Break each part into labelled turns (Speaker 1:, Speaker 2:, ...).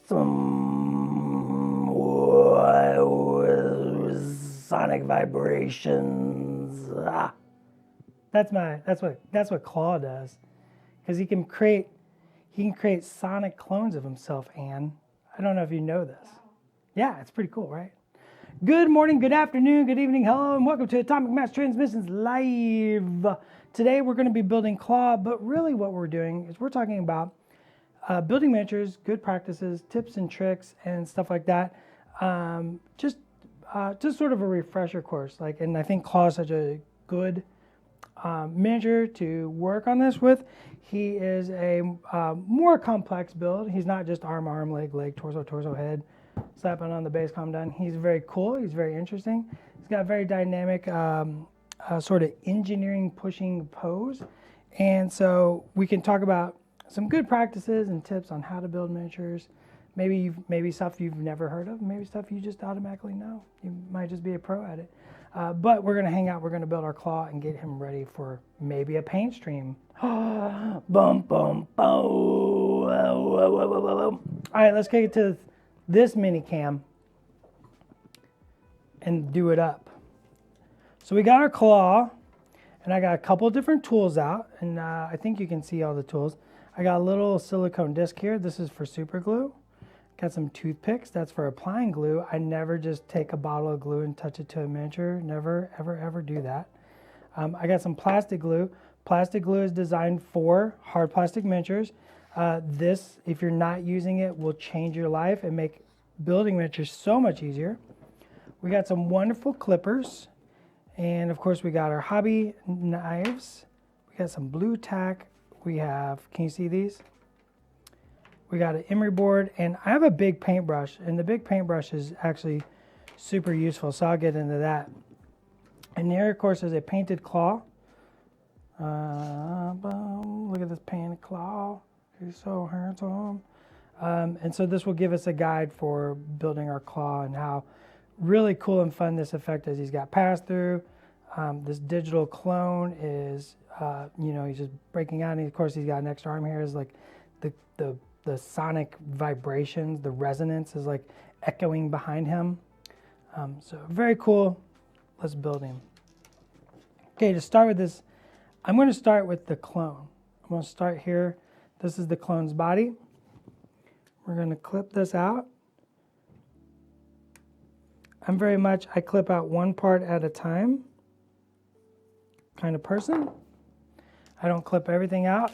Speaker 1: some sonic vibrations. That's what Klaw does, because he can create sonic clones of himself. Anne, I don't know if you know this. Yeah, it's pretty cool, right? Good morning, good afternoon, good evening, hello, and welcome to Atomic Mass Transmissions Live. Today we're going to be building Klaw, but really what we're doing is we're talking about building miniatures, good practices, tips and tricks, and stuff like that. Just sort of a refresher course. And I think Klaw is such a good miniature to work on this with. He is a more complex build. He's not just arm, leg, torso, head, slapping on the base, calm down. He's very cool. He's very interesting. He's got a very dynamic sort of engineering pushing pose. And so we can talk about some good practices and tips on how to build miniatures. Maybe stuff you've never heard of, maybe stuff you just automatically know. You might just be a pro at it. But we're going to hang out, we're going to build our Klaw and get him ready for maybe a paint stream. Bum, bum, boom. All right, let's get to this mini cam and do it up. So we got our Klaw, and I got a couple different tools out, and I think you can see all the tools. I got a little silicone disc here. This is for super glue. Got some toothpicks. That's for applying glue. I never just take a bottle of glue and touch it to a miniature. Never, ever do that. I got some plastic glue. Plastic glue is designed for hard plastic miniatures. This, if you're not using it, will change your life and make building miniatures so much easier. We got some wonderful clippers. And of course we got our hobby knives. We got some blue tack. We have, can you see these? We got an emery board, and I have a big paintbrush, and the big paintbrush is actually super useful, so I'll get into that. And here, of course, is a painted Klaw. Look at this painted Klaw. He's so handsome. And so this will give us a guide for building our Klaw and how really cool and fun this effect is. He's got pass-through. This digital clone is, he's just breaking out. And of course, he's got an extra arm here. Is like the sonic vibrations, the resonance is like echoing behind him. So very cool. Let's build him. Okay, to start with this, I'm going to start with the clone. I'm going to start here. This is the clone's body. We're going to clip this out. I clip out one part at a time kind of person. I don't clip everything out.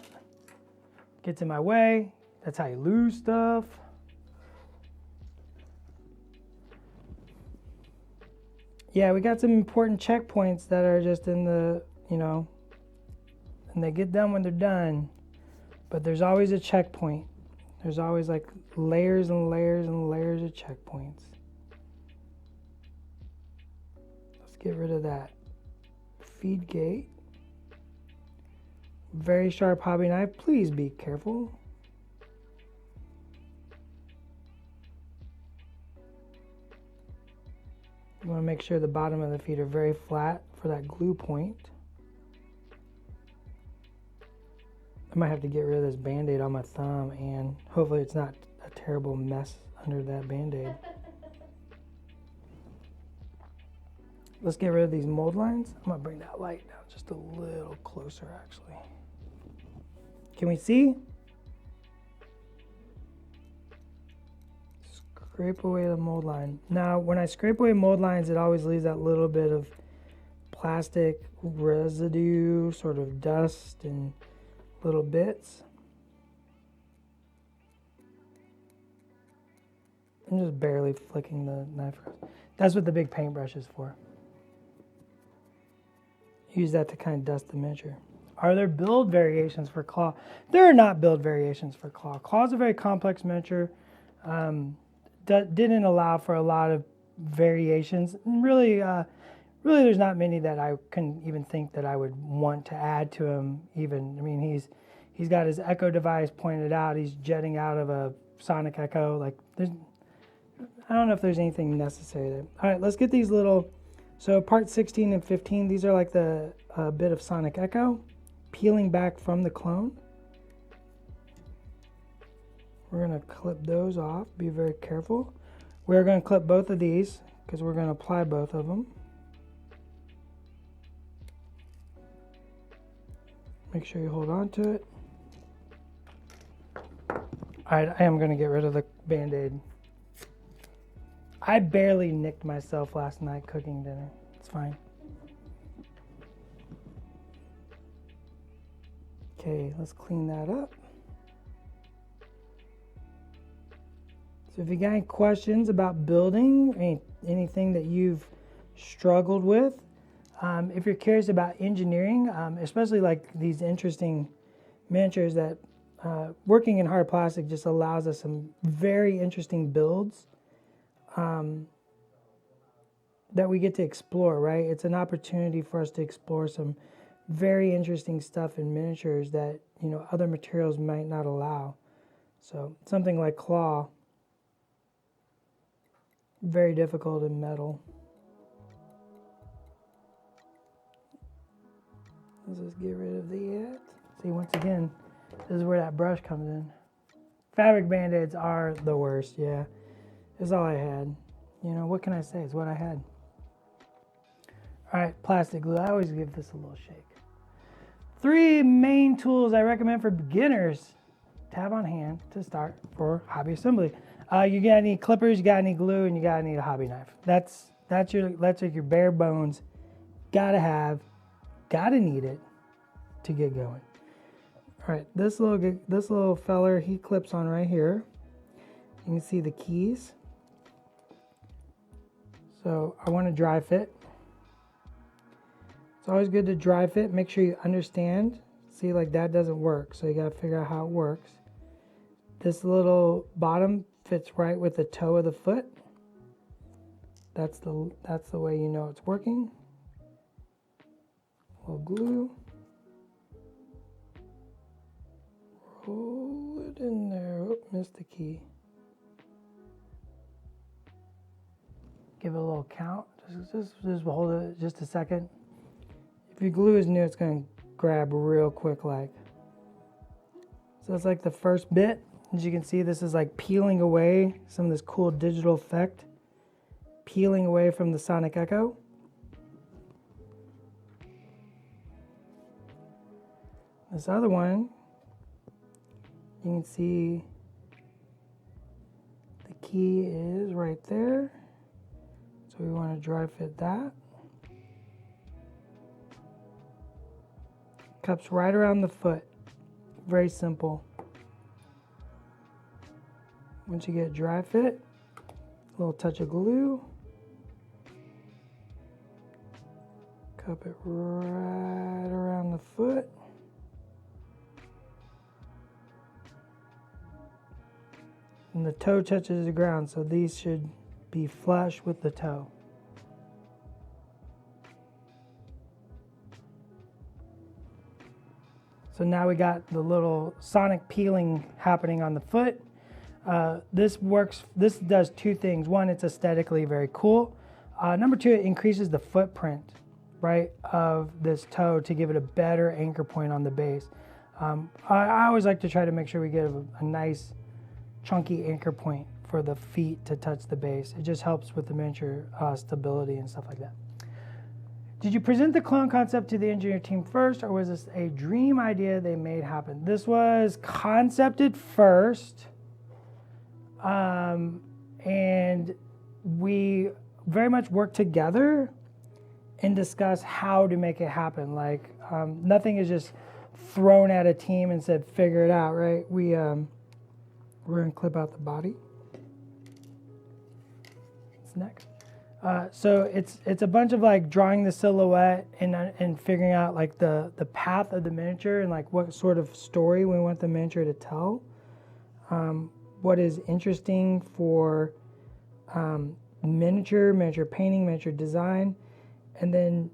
Speaker 1: Gets in my way. That's how you lose stuff. Yeah, we got some important checkpoints that are just in the, and they get done when they're done. But there's always a checkpoint. There's always like layers and layers and layers of checkpoints. Let's get rid of that. Feed gate. Very sharp hobby knife. Please be careful. You want to make sure the bottom of the feet are very flat for that glue point. I might have to get rid of this band-aid on my thumb, and hopefully it's not a terrible mess under that band-aid. Let's get rid of these mold lines. I'm going to bring that light down just a little closer, actually. Can we see? Scrape away the mold line. Now, when I scrape away mold lines, it always leaves that little bit of plastic residue, sort of dust and little bits. I'm just barely flicking the knife. That's what the big paintbrush is for. Use that to kind of dust the miniature. Are there build variations for Klaw? There are not build variations for Klaw. Klaw is a very complex miniature. Didn't allow for a lot of variations. And really, there's not many that I couldn't even think that I would want to add to him. Even, I mean, he's got his echo device pointed out. He's jetting out of a sonic echo. Like, I don't know if there's anything necessary there. All right, let's get these little. So part 16 and 15, these are like the bit of sonic echo peeling back from the clone. We're going to clip those off. Be very careful. We're going to clip both of these because we're going to apply both of them. Make sure you hold on to it. Alright, I am going to get rid of the Band-Aid. I barely nicked myself last night cooking dinner. It's fine. Okay, let's clean that up. So if you got any questions about building, anything that you've struggled with, if you're curious about engineering, especially like these interesting miniatures that working in hard plastic just allows us some very interesting builds that we get to explore, right? It's an opportunity for us to explore some very interesting stuff in miniatures that, you know, other materials might not allow. So something like Klaw, very difficult in metal. Let's just get rid of that. See, once again, this is where that brush comes in. Fabric Band-Aids are the worst, yeah. It's all I had. You know, what can I say? It's what I had. All right, plastic glue. I always give this a little shake. 3 main tools I recommend for beginners to have on hand to start for hobby assembly. You gotta need clippers, you gotta need glue, and you gotta need a hobby knife. That's like your bare bones. Gotta need it to get going. All right, this little feller, he clips on right here. You can see the keys. So I want to dry fit. It's always good to dry fit. Make sure you understand. See, like that doesn't work, so you got to figure out how it works. This little bottom fits right with the toe of the foot. That's the way you know it's working. A little glue. Roll it in there. Oh, missed the key. Give it a little count. Just hold it just a second. If your glue is new, it's going to grab real quick like. So it's like the first bit. As you can see, this is like peeling away some of this cool digital effect. Peeling away from the sonic echo. This other one, you can see the key is right there. So we want to dry fit that. Cups right around the foot. Very simple. Once you get dry fit, a little touch of glue. Cup it right around the foot. And the toe touches the ground, so these should be flush with the toe. So now we got the little sonic peeling happening on the foot. This does 2 things. One, it's aesthetically very cool. Number 2, it increases the footprint, right, of this toe to give it a better anchor point on the base. I always like to try to make sure we get a nice chunky anchor point for the feet to touch the base. It just helps with the miniature stability and stuff like that. Did you present the clone concept to the engineer team first, or was this a dream idea they made happen? This was concepted first, and we very much worked together and discussed how to make it happen. Like nothing is just thrown at a team and said, figure it out, right? We're going to clip out the body. It's next. So it's a bunch of like drawing the silhouette and figuring out like the path of the miniature and like what sort of story we want the miniature to tell. What is interesting for miniature painting, miniature design, and then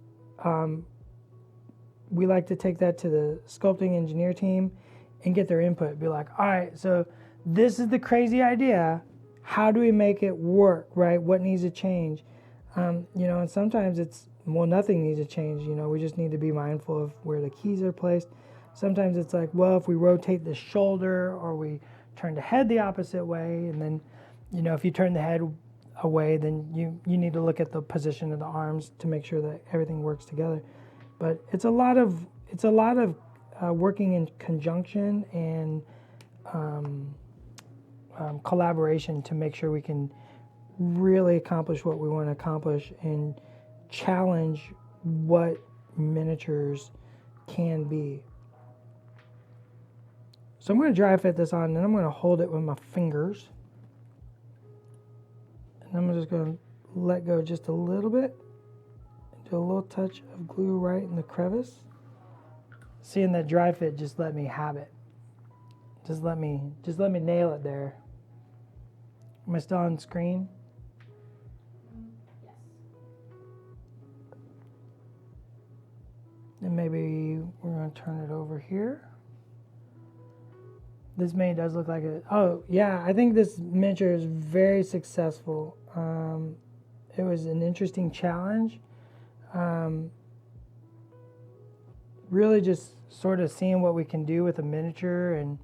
Speaker 1: we like to take that to the sculpting engineer team and get their input. Be like, all right, so this is the crazy idea. How do we make it work, right? What needs to change? And sometimes nothing needs to change. We just need to be mindful of where the keys are placed. Sometimes it's like, well, if we rotate the shoulder or we turn the head the opposite way, and then, you know, if you turn the head away, then you need to look at the position of the arms to make sure that everything works together. But it's a lot of working in conjunction and collaboration to make sure we can really accomplish what we want to accomplish and challenge what miniatures can be. So I'm going to dry fit this on, and then I'm going to hold it with my fingers. And I'm just going to let go just a little bit. Do a little touch of glue right in the crevice. Seeing that dry fit just let me have it. Just let me nail it there. Am I still on screen?
Speaker 2: Yes.
Speaker 1: And maybe we're going to turn it over here. This mini does look like it. Oh, yeah, I think this miniature is very successful. It was an interesting challenge. Really just sort of seeing what we can do with a miniature and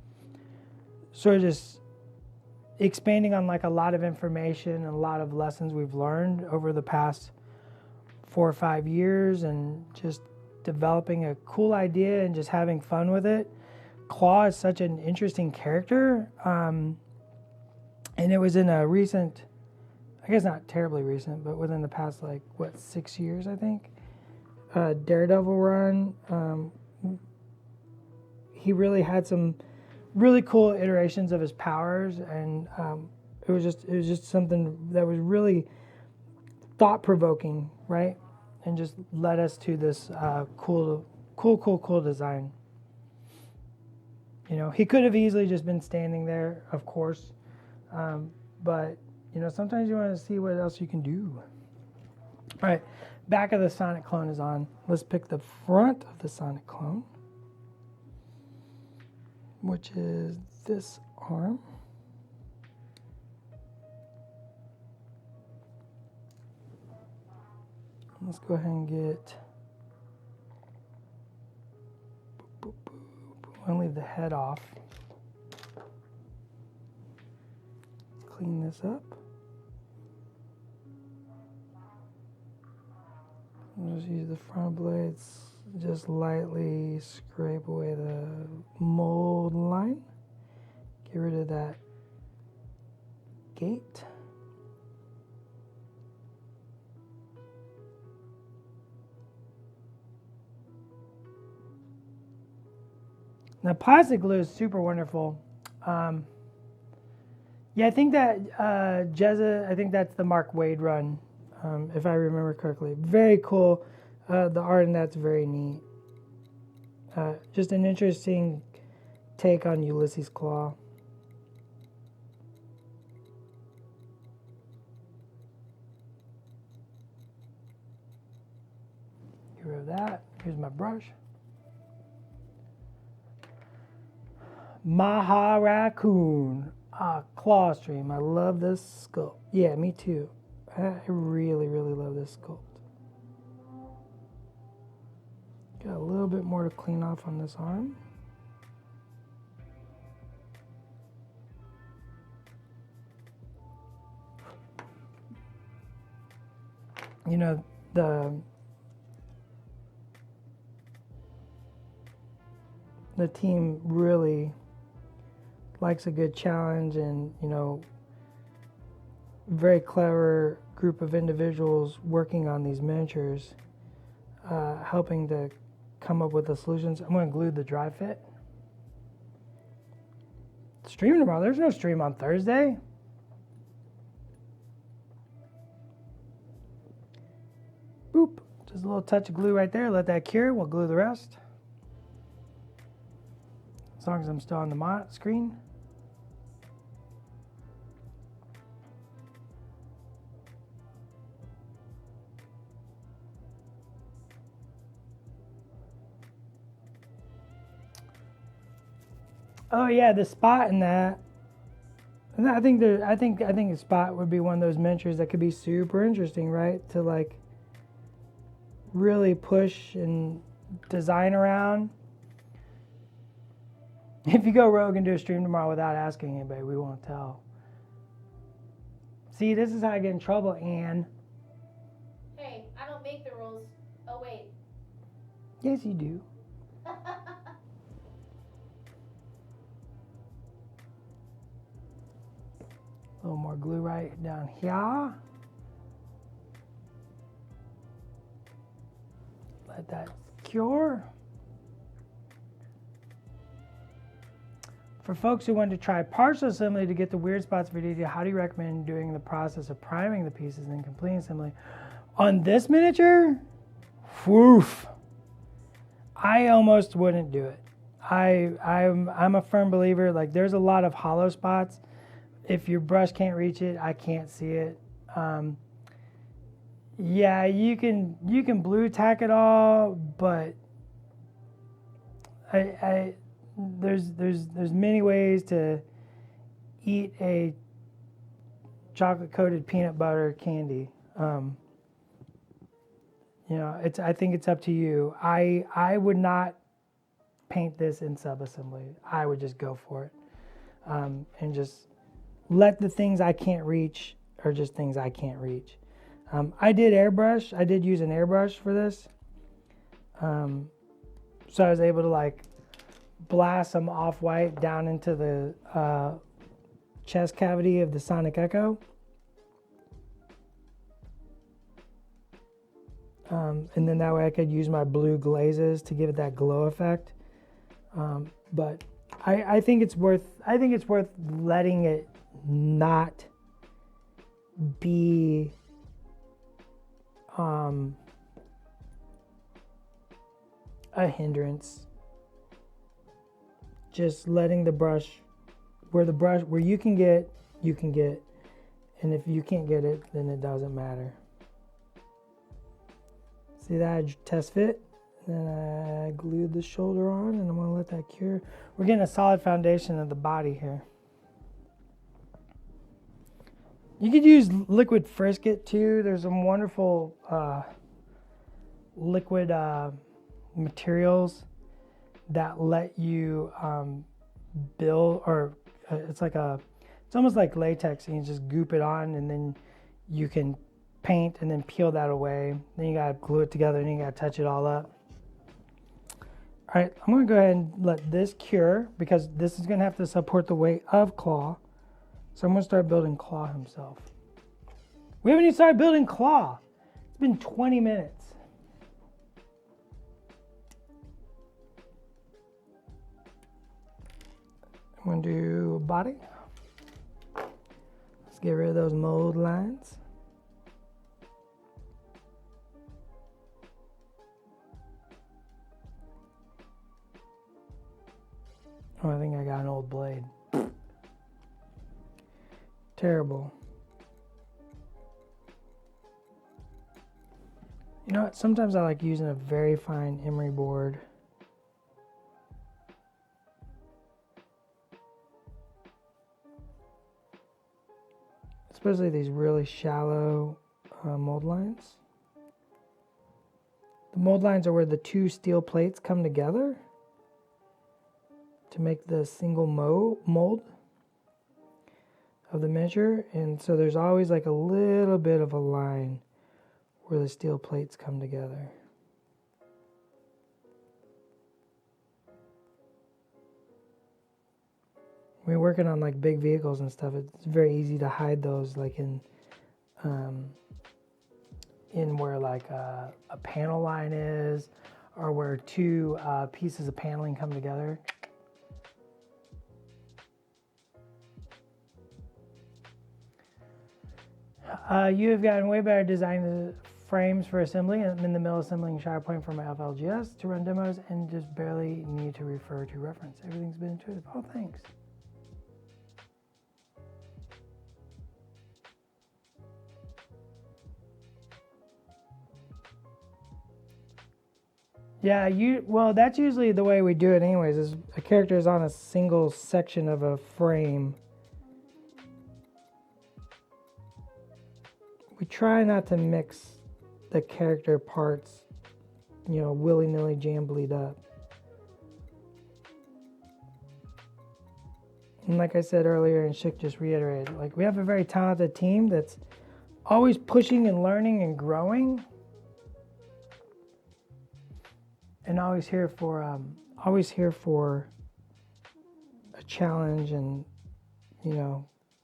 Speaker 1: sort of just expanding on like a lot of information and a lot of lessons we've learned over the past 4 or 5 years, and just developing a cool idea and just having fun with it. Klaw is such an interesting character, and it was in a recent, I guess not terribly recent, but within the past 6 years, I think, Daredevil run. He really had some really cool iterations of his powers, and it was just something that was really thought-provoking, right? And just led us to this cool design. You know, he could have easily just been standing there, of course, but you know, sometimes you want to see what else you can do. All right, back of the Sonic clone is on. Let's pick the front of the Sonic clone, which is this arm. Let's go ahead and get, I'll leave the head off. Clean this up. I'll just use the front blades, just lightly scrape away the mold line. Get rid of that gate. Now, plastic glue is super wonderful. Yeah, I think that Jezza, I think that's the Mark Wade run, if I remember correctly. Very cool. The art in that's very neat. Just an interesting take on Ulysses Klaw. Get rid of that. Here's my brush. Maha Raccoon, Claw Stream. I love this sculpt. Yeah, me too. I really, really love this sculpt. Got a little bit more to clean off on this arm. You know, the team really likes a good challenge, and you know, very clever group of individuals working on these miniatures, helping to come up with the solutions. I'm going to glue the dry fit. Stream tomorrow. There's no stream on Thursday. Boop. Just a little touch of glue right there. Let that cure. We'll glue the rest. As long as I'm still on the screen. Oh yeah, the spot in that. I think the spot would be one of those miniatures that could be super interesting, right? To like really push and design around. If you go rogue and do a stream tomorrow without asking anybody, we won't tell. See, this is how I get in trouble, Anne.
Speaker 2: Hey, I don't make the rules. Oh, wait.
Speaker 1: Yes, you do. A little more glue right down here. Let that cure. For folks who want to try partial assembly to get the weird spots for detail, how do you recommend doing the process of priming the pieces and then completing assembly? On this miniature, woof, I almost wouldn't do it. I'm a firm believer, like there's a lot of hollow spots. If your brush can't reach it, I can't see it. Yeah, you can blue tack it all, but there's many ways to eat a chocolate coated peanut butter candy. I think it's up to you. I would not paint this in subassembly. I would just go for it, and just let the things I can't reach are just things I can't reach. I did airbrush. I did use an airbrush for this, so I was able to like blast some off-white down into the chest cavity of the Sonic Echo. And then that way I could use my blue glazes to give it that glow effect. But I think it's worth letting it not be a hindrance. Just letting the brush where you can get, and if you can't get it, then it doesn't matter. See that I test fit, then I glued the shoulder on, and I'm gonna let that cure. We're getting a solid foundation of the body here. You could use liquid frisket too. There's some wonderful liquid materials that let you build, or it's almost like latex, and you just goop it on, and then you can paint and then peel that away. Then you gotta glue it together, and you gotta touch it all up. All right, I'm gonna go ahead and let this cure, because this is gonna have to support the weight of Klaw. So I'm gonna start building Klaw himself. We haven't even started building Klaw. It's been 20 minutes. I'm gonna do a body. Let's get rid of those mold lines. Oh, I think I got an old blade. Terrible. You know what? Sometimes I like using a very fine emery board. Especially these really shallow mold lines. The mold lines are where the two steel plates come together to make the single mold of the miniature. And so there's always like a little bit of a line where the steel plates come together. When you're working on like big vehicles and stuff, it's very easy to hide those, like in where like a panel line is, or where two pieces of paneling come together. You have gotten way better design frames for assembly. I'm in the middle of assembling SharePoint for my FLGS to run demos and just barely need to refer to reference. Everything's been intuitive. Oh, thanks. Yeah, well, that's usually the way we do it anyways, is a character is on a single section of a frame. We try not to mix the character parts, willy-nilly jamblied up. And like I said earlier, and Schick just reiterated, like we have a very talented team that's always pushing and learning and growing, and always here for a challenge and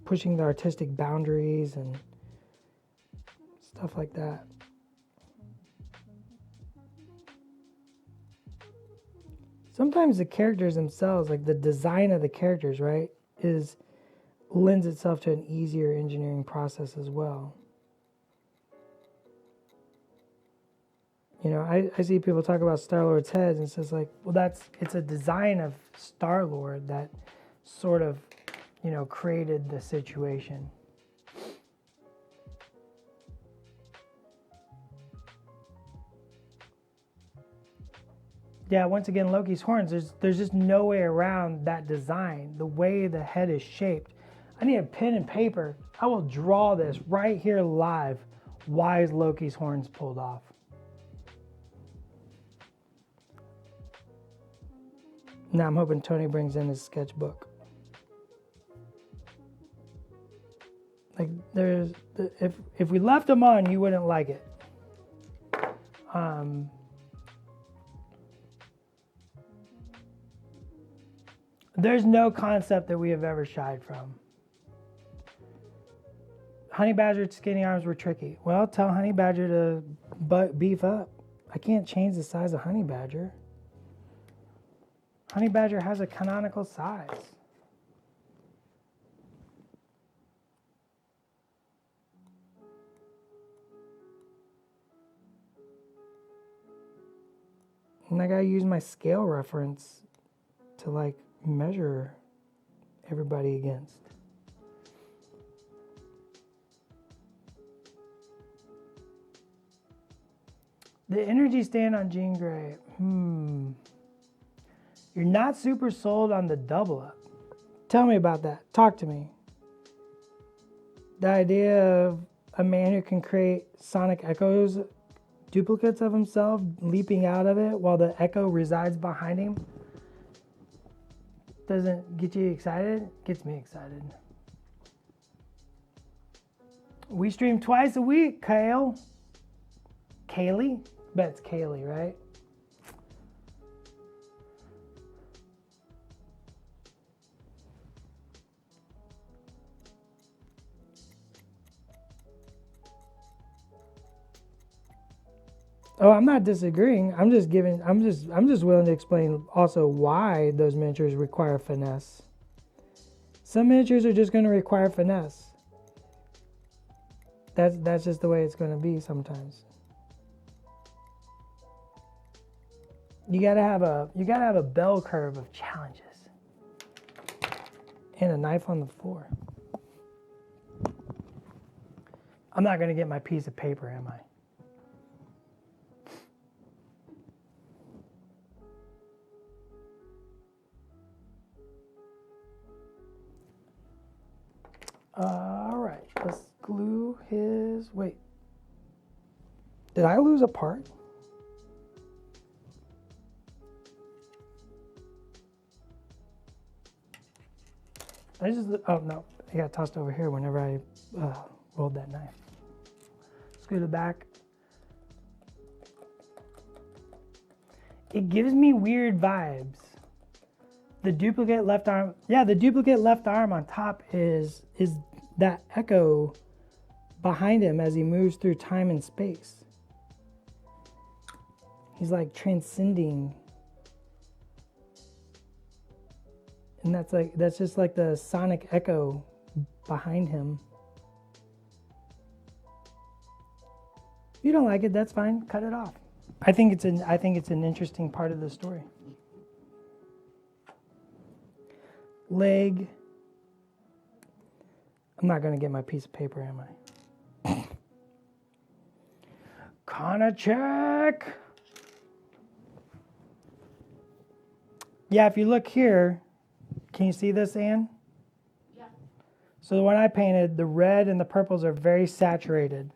Speaker 1: pushing the artistic boundaries and stuff like that. Sometimes the characters themselves, like the design of the characters, right, lends itself to an easier engineering process as well. I see people talk about Star-Lord's heads, and it's just like, well, it's a design of Star-Lord that sort of, created the situation. Yeah, once again, Loki's horns, there's just no way around that design, the way the head is shaped. I need a pen and paper. I will draw this right here live. Why is Loki's horns pulled off? Now I'm hoping Tony brings in his sketchbook. Like if we left them on, you wouldn't like it. There's no concept that we have ever shied from. Honey Badger's skinny arms were tricky. Well, tell Honey Badger to beef up. I can't change the size of Honey Badger. Honey Badger has a canonical size. And I gotta use my scale reference to measure everybody against. The energy stand on Jean Grey. You're not super sold on the double up. Tell me about that. Talk to me. The idea of a man who can create sonic echoes, duplicates of himself, leaping out of it while the echo resides behind him, doesn't get you excited? Gets me excited. We stream twice a week, Kale. Kaylee? Bet it's Kaylee, right? Oh, I'm not disagreeing. I'm just willing to explain also why those miniatures require finesse. Some miniatures are just going to require finesse. That's just the way it's going to be sometimes. You gotta have a bell curve of challenges. And a knife on the floor. I'm not gonna get my piece of paper, am I? All right, let's glue his, wait. Did I lose a part? Oh no, it got tossed over here whenever I rolled that knife. Screw the back. It gives me weird vibes. The duplicate left arm, the duplicate left arm on top is that echo behind him as he moves through time and space. He's like transcending. And that's just like the sonic echo behind him. If you don't like it, that's fine. Cut it off. I think it's an interesting part of the story. Leg. I'm not gonna get my piece of paper, am I? Konachek. Yeah, if you look here, can you see this, Ann?
Speaker 2: Yeah.
Speaker 1: So the one I painted, the red and the purples are very saturated.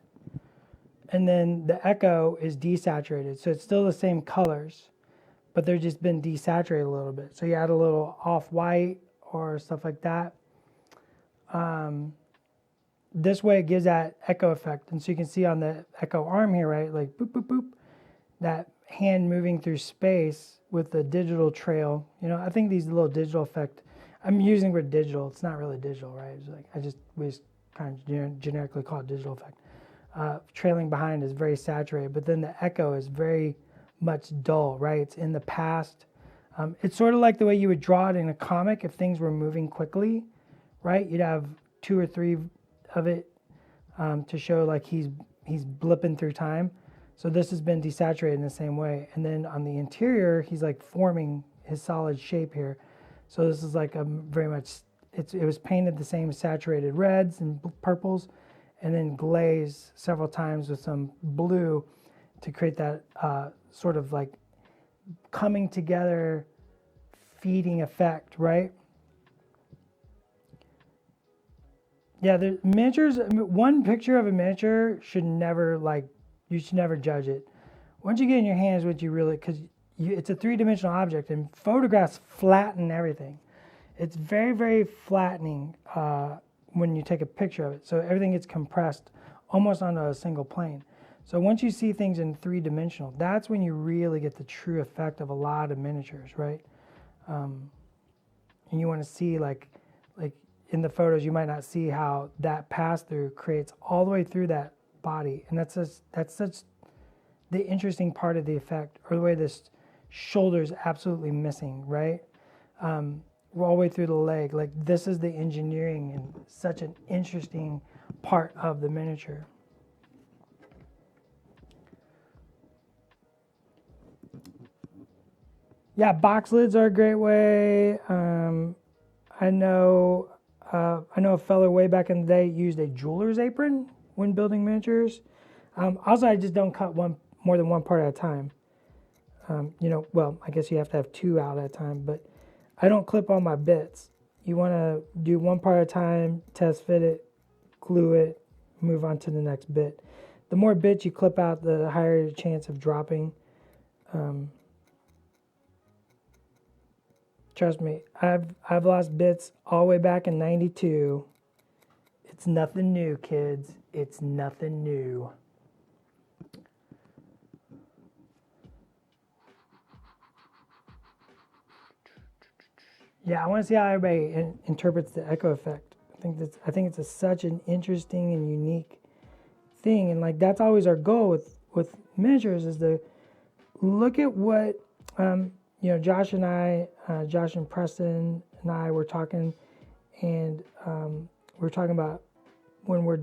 Speaker 1: And then the echo is desaturated. So it's still the same colors, but they're just been desaturated a little bit. So you add a little off-white or stuff like that. This way it gives that echo effect. And so you can see on the echo arm here, right? Like boop, boop, boop, that hand moving through space with the digital trail. You know, I think these little digital effect, I'm using the word digital. It's not really digital, right? It's like, we just kind of generically call it digital effect. Trailing behind is very saturated, but then the echo is very much dull, right? It's in the past. It's sort of like the way you would draw it in a comic if things were moving quickly, right? You'd have 2 or 3 of it to show like he's blipping through time. So this has been desaturated in the same way. And then on the interior, he's like forming his solid shape here. So this is like a very much, it was painted the same saturated reds and purples, and then glazed several times with some blue to create that sort of like coming together, feeding effect, right? Yeah, the miniatures, one picture of a miniature should never you should never judge it. Once you get in your hands, what you really, because it's a 3-dimensional object and photographs flatten everything. It's very, very flattening when you take a picture of it. So everything gets compressed almost onto a single plane. So once you see things in 3-dimensional, that's when you really get the true effect of a lot of miniatures, right? And you want to see like in the photos, you might not see how that pass through creates all the way through that body, and that's such the interesting part of the effect, or the way this shoulder is absolutely missing, right? All the way through the leg. Like this is the engineering and such an interesting part of the miniature. Yeah, box lids are a great way. I know a fellow way back in the day used a jeweler's apron when building miniatures. Also, I just don't cut more than one part at a time. Well, I guess you have to have 2 out at a time, but I don't clip all my bits. You want to do one part at a time, test fit it, glue it, move on to the next bit. The more bits you clip out, the higher the chance of dropping. Trust me, I've lost bits all the way back in '92. It's nothing new, kids. It's nothing new. Yeah, I want to see how everybody interprets the echo effect. I think it's such an interesting and unique thing, and like that's always our goal with miniatures, is to look at what Josh and Preston and I were talking, and we're talking about when we're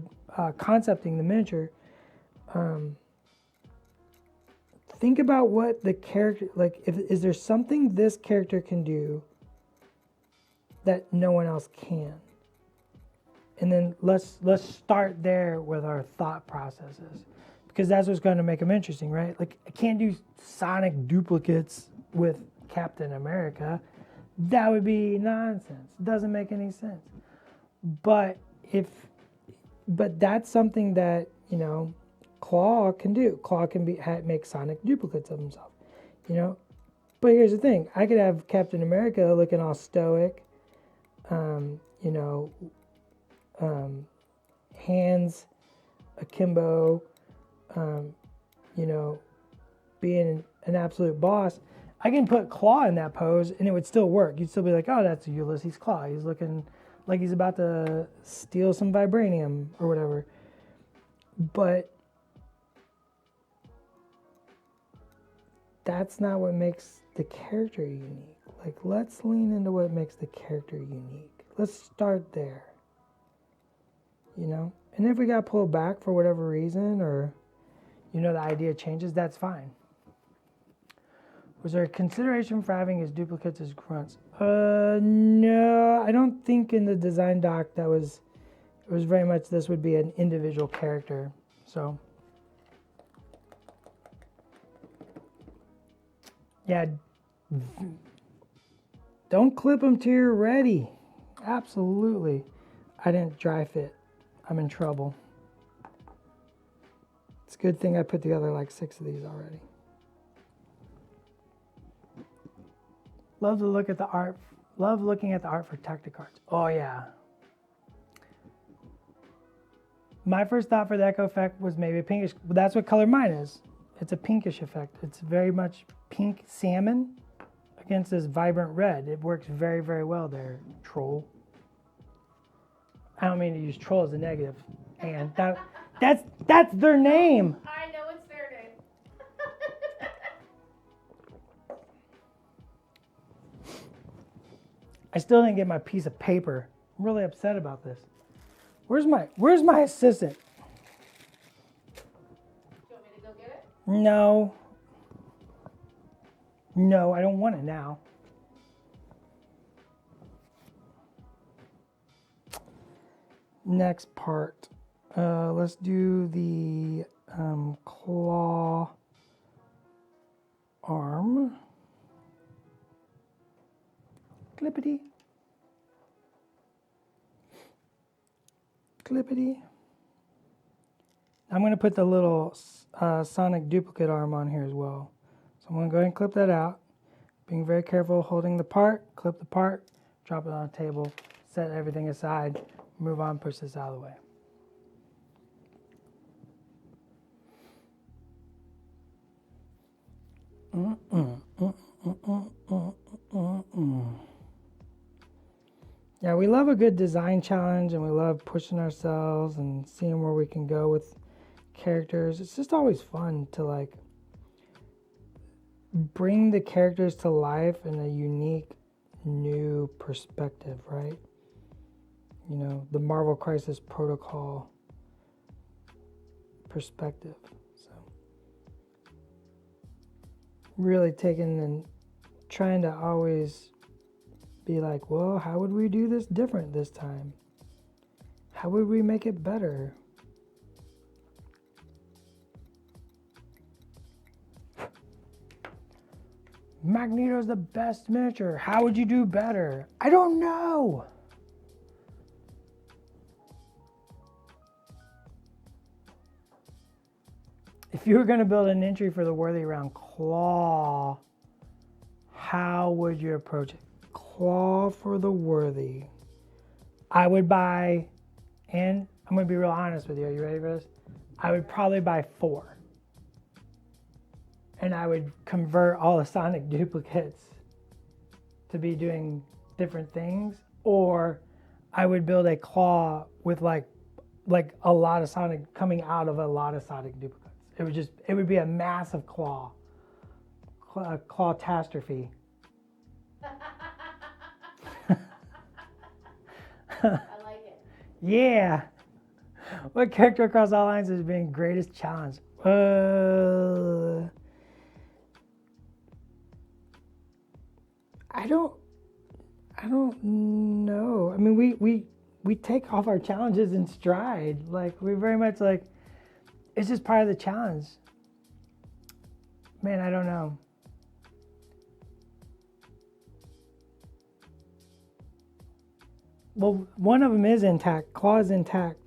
Speaker 1: concepting the miniature. Think about what the character, like, is there something this character can do that no one else can? And then let's start there with our thought processes, because that's what's going to make them interesting, right? Like, I can't do sonic duplicates with Captain America. That would be nonsense. It doesn't make any sense. But that's something that Klaw can do. Klaw can make sonic duplicates of himself. But here's the thing: I could have Captain America looking all stoic, hands akimbo, being an absolute boss. I can put Klaw in that pose and it would still work. You'd still be like, oh, that's Ulysses Klaw. He's looking like he's about to steal some vibranium or whatever. But that's not what makes the character unique. Like, let's lean into what makes the character unique. Let's start there. And if we got pulled back for whatever reason, or the idea changes, that's fine. Was there a consideration for having his duplicates as grunts? No, I don't think in the design doc it was very much this would be an individual character. So yeah, don't clip them till you're ready. Absolutely. I didn't dry fit. I'm in trouble. It's a good thing I put together like 6 of these already. Love to look at the art Love looking at the art for tactic cards. Oh yeah. My first thought for the echo effect was maybe a pinkish. That's what color mine is. It's a pinkish effect. It's very much pink salmon against this vibrant red. It works very, very well there, troll. I don't mean to use troll as a negative, and that's their name.
Speaker 2: I know it's their name.
Speaker 1: I still didn't get my piece of paper. I'm really upset about this. Where's my assistant?
Speaker 2: Do you want me to go get it?
Speaker 1: No. No, I don't want it now. Next part. Let's do the claw arm. Clippity. Clippity. I'm going to put the little sonic duplicate arm on here as well. So I'm going to go ahead and clip that out. Being very careful, holding the part, clip the part, drop it on the table, set everything aside, move on, push this out of the way. Yeah, we love a good design challenge and we love pushing ourselves and seeing where we can go with characters. It's just always fun to like bring the characters to life in a unique new perspective, right? You know, the Marvel Crisis Protocol perspective. So really taking and trying to always be like, well, how would we do this different this time? How would we make it better? Magneto's the best miniature. How would you do better? I don't know. If you were going to build an entry for the Worthy around Klaw, how would you approach it? Klaw for the Worthy. I would buy, and I'm going to be real honest with you. Are you ready for this? I would probably buy 4. And I would convert all the sonic duplicates to be doing different things. Or I would build a claw with like a lot of sonic coming out of a lot of sonic duplicates. It would be a massive clawtastrophe.
Speaker 2: I like it.
Speaker 1: Yeah. What character across all lines has been greatest challenge? I don't know. I mean, we take off our challenges in stride. Like we very much like it's just part of the challenge. Man, I don't know. Well, one of them is intact. Claw is intact.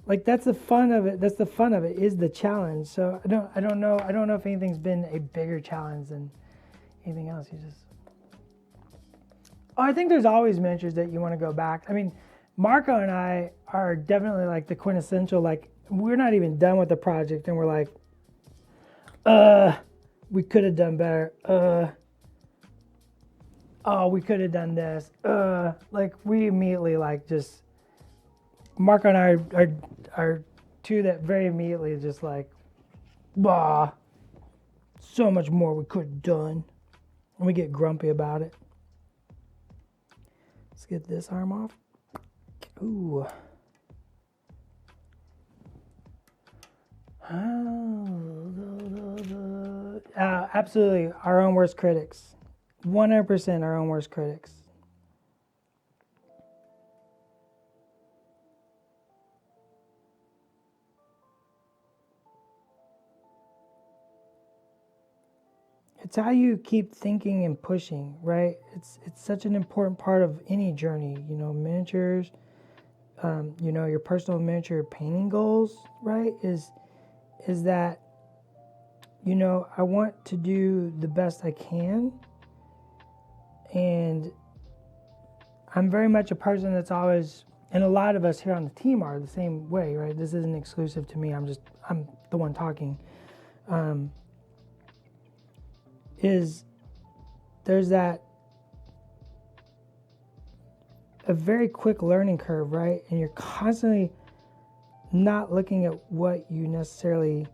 Speaker 1: Like that's the fun of it. That's the fun of it is the challenge. So I don't know. I don't know if anything's been a bigger challenge than anything else. I think there's always miniatures that you want to go back. I mean, Marco and I are definitely like the quintessential. Like we're not even done with the project, and we're like, we could have done better. Oh, we could have done this. Like we immediately like just. Marco and I are two that very immediately just like, bah, so much more we could have done. And we get grumpy about it. Let's get this arm off. Ooh. Absolutely, our own worst critics. 100% our own worst critics. It's how you keep thinking and pushing, right? It's such an important part of any journey, you know, miniatures, you know, your personal miniature painting goals, right? Is that I want to do the best I can. And I'm very much a person that's always, and a lot of us here on the team are the same way, right? This isn't exclusive to me. I'm the one talking. There's that a very quick learning curve, right? And you're constantly not looking at what you necessarily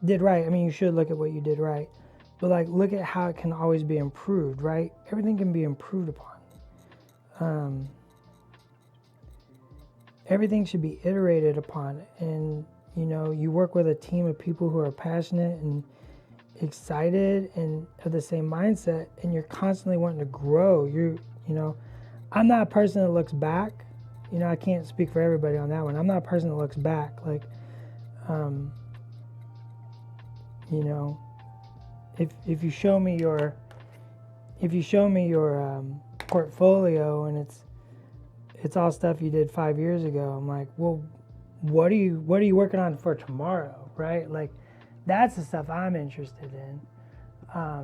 Speaker 1: did right. I mean, you should look at what you did right, but like look at how it can always be improved, right? Everything can be improved upon. Everything should be iterated upon, and you work with a team of people who are passionate and excited and have the same mindset, and you're constantly wanting to grow. I'm not a person that looks back. I can't speak for everybody on that one. I'm not a person that looks back. Like, if you show me your portfolio and it's all stuff you did 5 years ago, I'm like, well, what are you working on for tomorrow, right? Like, that's the stuff I'm interested in. I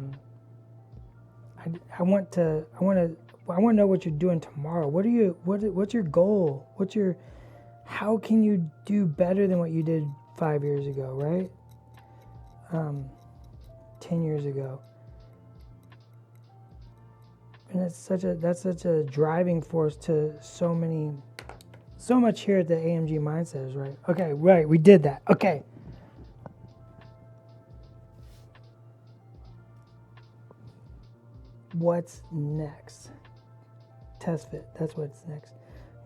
Speaker 1: want to know what you're doing tomorrow. What's your goal? How can you do better than what you did 5 years ago, right? 10 years ago. And that's such a driving force to so much here at the AMG Mindset, right? Okay, right, we did that. Okay. What's next? Test fit. That's what's next.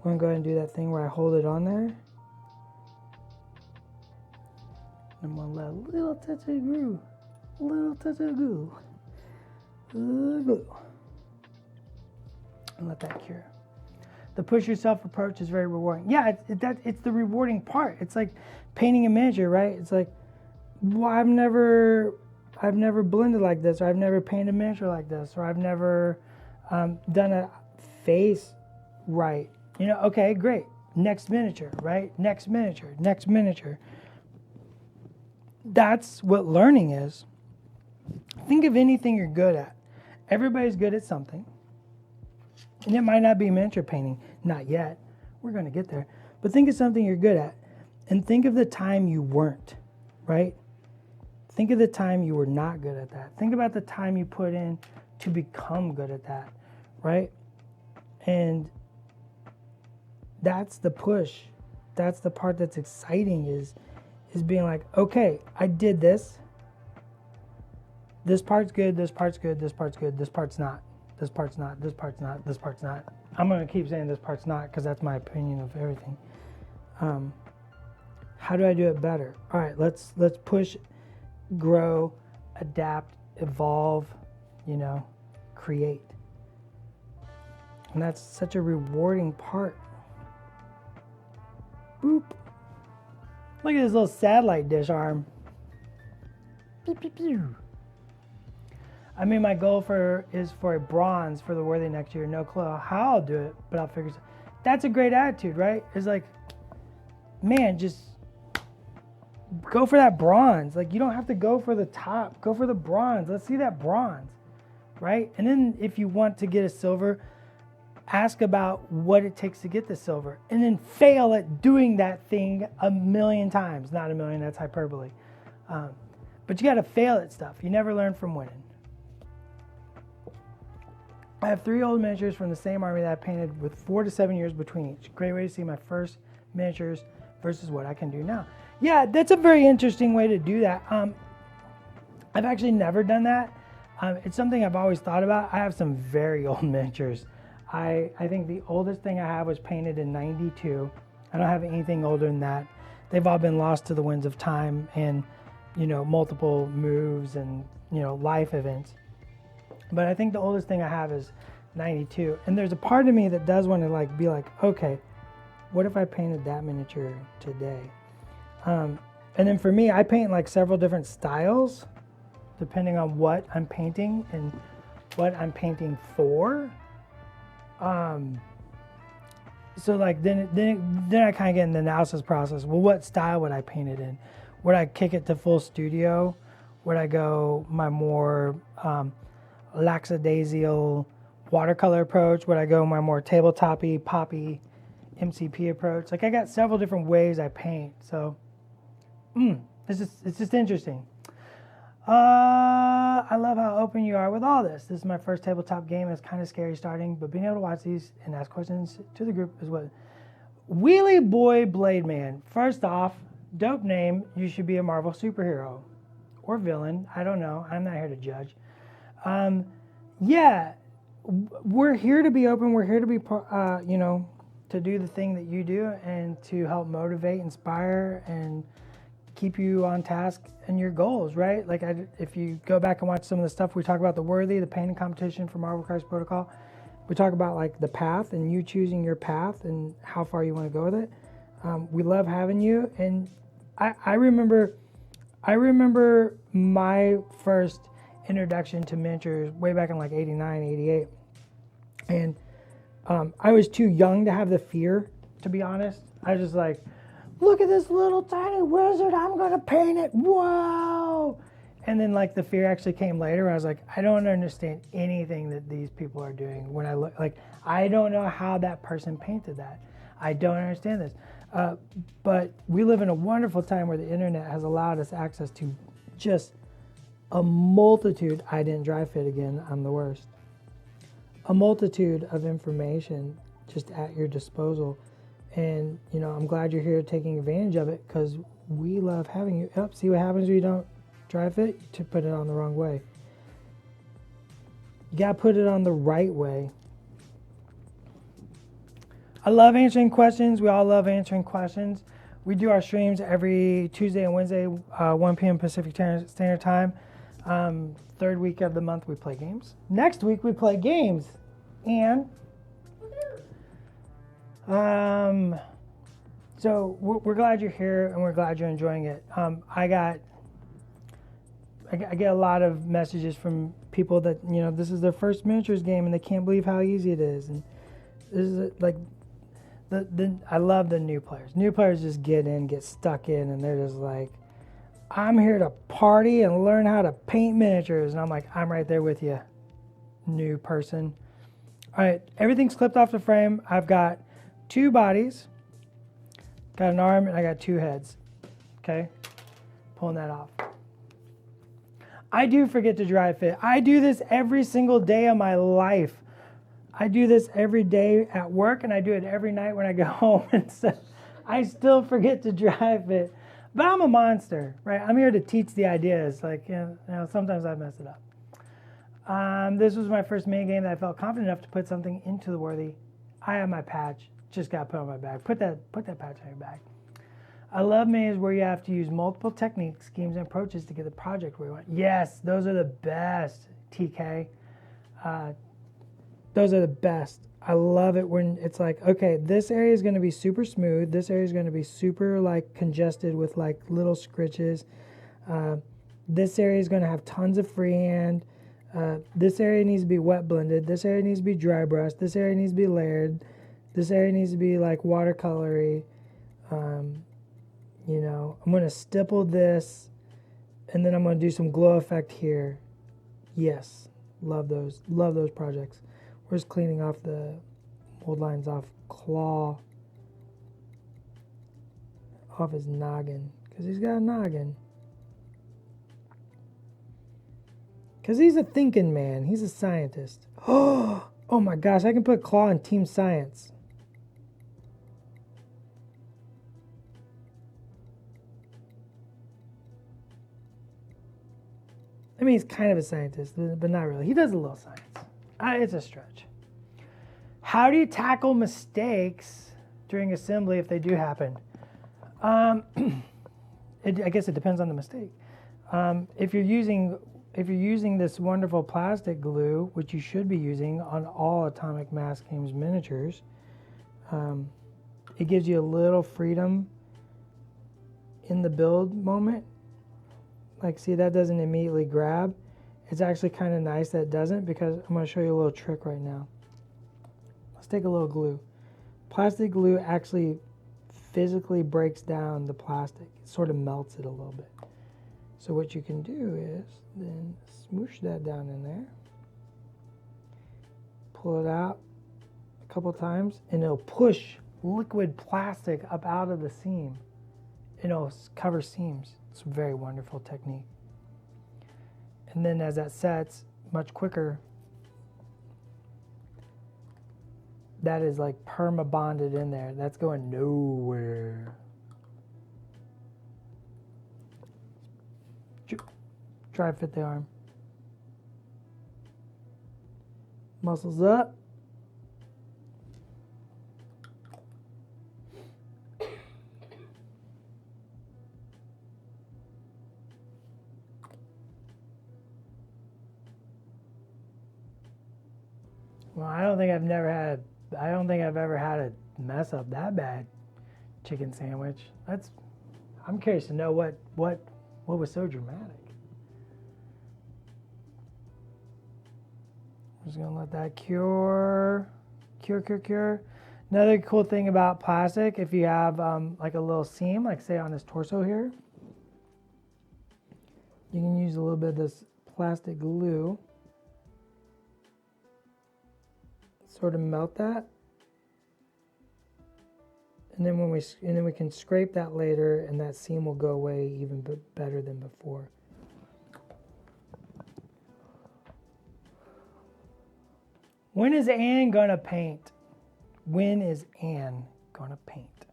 Speaker 1: We're going to go ahead and do that thing where I hold it on there. I'm going to let a little touch of glue. Glue. And let that cure. The push yourself approach is very rewarding. Yeah, it's the rewarding part. It's like painting a miniature, right? It's like, well, I've never blended like this, or I've never painted a miniature like this, or I've never done a face right. Okay, great. Next miniature, right? Next miniature. That's what learning is. Think of anything you're good at. Everybody's good at something. And it might not be miniature painting. Not yet. We're going to get there. But think of something you're good at. And think of the time you weren't, right? Think of the time you were not good at that. Think about the time you put in to become good at that, right? And that's the push. That's the part that's exciting is being like, okay, I did this. This part's good, this part's good, this part's good, this part's not. This part's not, this part's not, this part's not. I'm going to keep saying this part's not because that's my opinion of everything. How do I do it better? All right, let's push, grow, adapt, evolve, create. And that's such a rewarding part. Boop. Look at this little satellite dish arm. Pew, pew, pew. I mean, my goal is for a bronze for the Worthy next year. No clue how I'll do it, but I'll figure it out. That's a great attitude, right? It's like, man, just go for that bronze. Like, you don't have to go for the top. Go for the bronze. Let's see that bronze, right? And then if you want to get a silver, ask about what it takes to get the silver. And then fail at doing that thing 1,000,000 times. Not 1,000,000, that's hyperbole. But you got to fail at stuff. You never learn from winning. I have 3 old miniatures from the same army that I painted with 4 to 7 years between each. Great way to see my first miniatures versus what I can do now. Yeah, that's a very interesting way to do that. I've actually never done that. It's something I've always thought about. I have some very old miniatures. I think the oldest thing I have was painted in 92. I don't have anything older than that. They've all been lost to the winds of time and, multiple moves and, life events. But I think the oldest thing I have is 92. And there's a part of me that does want to be like, okay, what if I painted that miniature today? And then for me, I paint several different styles depending on what I'm painting and what I'm painting for. So then I kind of get in the analysis process. Well, what style would I paint it in? Would I kick it to full studio? Would I go my more lackadaisical watercolor approach? Would I go my more tabletop-y, poppy MCP approach? Like I got several different ways I paint. So it's just interesting. I love how open you are with all this. This is my first tabletop game. It's kind of scary starting, but being able to watch these and ask questions to the group is what. Wheelie Boy Blade Man. First off, dope name. You should be a Marvel superhero or villain. I don't know. I'm not here to judge. Yeah, we're here to be open. We're here to be, to do the thing that you do and to help motivate, inspire, and keep you on task and your goals, right? Like if you go back and watch some of the stuff we talk about, the Worthy, the painting competition for Marvel Crisis Protocol, we talk about like the path and you choosing your path and how far you want to go with it. We love having you. And I remember my first introduction to miniatures way back in like 89, 88. And I was too young to have the fear, to be honest. I was just like, look at this little tiny wizard, I'm gonna paint it, whoa! And then like the fear actually came later. I was like, I don't understand anything that these people are doing. When I look, like, I don't know how that person painted that. I don't understand this. But we live in a wonderful time where the internet has allowed us access to just a multitude, I didn't dry fit again, I'm the worst. A multitude of information just at your disposal. And, I'm glad you're here taking advantage of it because we love having you. Yep, see what happens when you don't dry fit? To put it on the wrong way. You got to put it on the right way. I love answering questions. We all love answering questions. We do our streams every Tuesday and Wednesday, 1 p.m. Pacific Standard Time. Third week of the month, we play games. Next week, we play games. And so we're glad you're here and we're glad you're enjoying it. I get a lot of messages from people that, this is their first miniatures game and they can't believe how easy it is. And this is like, I love the new players. New players just get stuck in, and they're just like, I'm here to party and learn how to paint miniatures. And I'm like, I'm right there with you, new person. All right, everything's clipped off the frame. I've got 2 bodies, got an arm, and I got 2 heads. Okay, pulling that off. I do forget to dry fit. I do this every single day of my life. I do this every day at work, and I do it every night when I go home. And so I still forget to dry fit. But I'm a monster, right? I'm here to teach the ideas. Like, sometimes I mess it up. This was my first mini game that I felt confident enough to put something into the Worthy. I have my patch. Just got put on my bag. Put that patch on your bag. I love minis where you have to use multiple techniques, schemes, and approaches to get the project where you want. Yes, those are the best, TK. Those are the best. I love it when it's like, okay, this area is going to be super smooth. This area is going to be super like congested with like little scritches. This area is going to have tons of freehand. This area needs to be wet blended. This area needs to be dry brushed. This area needs to be layered. This area needs to be like watercolory. I'm going to stipple this, and then I'm going to do some glow effect here. Yes, love those projects. We're just cleaning off the mold lines off Klaw, off his noggin, because he's got a noggin. Because he's a thinking man. He's a scientist. Oh my gosh, I can put Klaw in Team Science. I mean, he's kind of a scientist, but not really. He does a little science. It's a stretch. How do you tackle mistakes during assembly if they do happen? I guess it depends on the mistake. If you're using this wonderful plastic glue, which you should be using on all Atomic Mass Games miniatures, it gives you a little freedom in the build moment. Like, see, that doesn't immediately grab. It's actually kind of nice that it doesn't, because I'm going to show you a little trick right now. Let's take a little glue. Plastic glue actually physically breaks down the plastic. It sort of melts it a little bit. So what you can do is then smoosh that down in there, pull it out a couple times, and it'll push liquid plastic up out of the seam. It'll cover seams. It's a very wonderful technique. And then as that sets much quicker, that is like perma bonded in there. That's going nowhere. Try to fit the arm. Muscles up. Well, I don't think I've ever had a mess up that bad chicken sandwich. I'm curious to know what was so dramatic. I'm just gonna let that cure. Another cool thing about plastic, if you have like a little seam, like say on his torso here, you can use a little bit of this plastic glue, sort of melt that, and then we can scrape that later, and that seam will go away even better than before. When is Anne gonna paint? When is Anne gonna paint?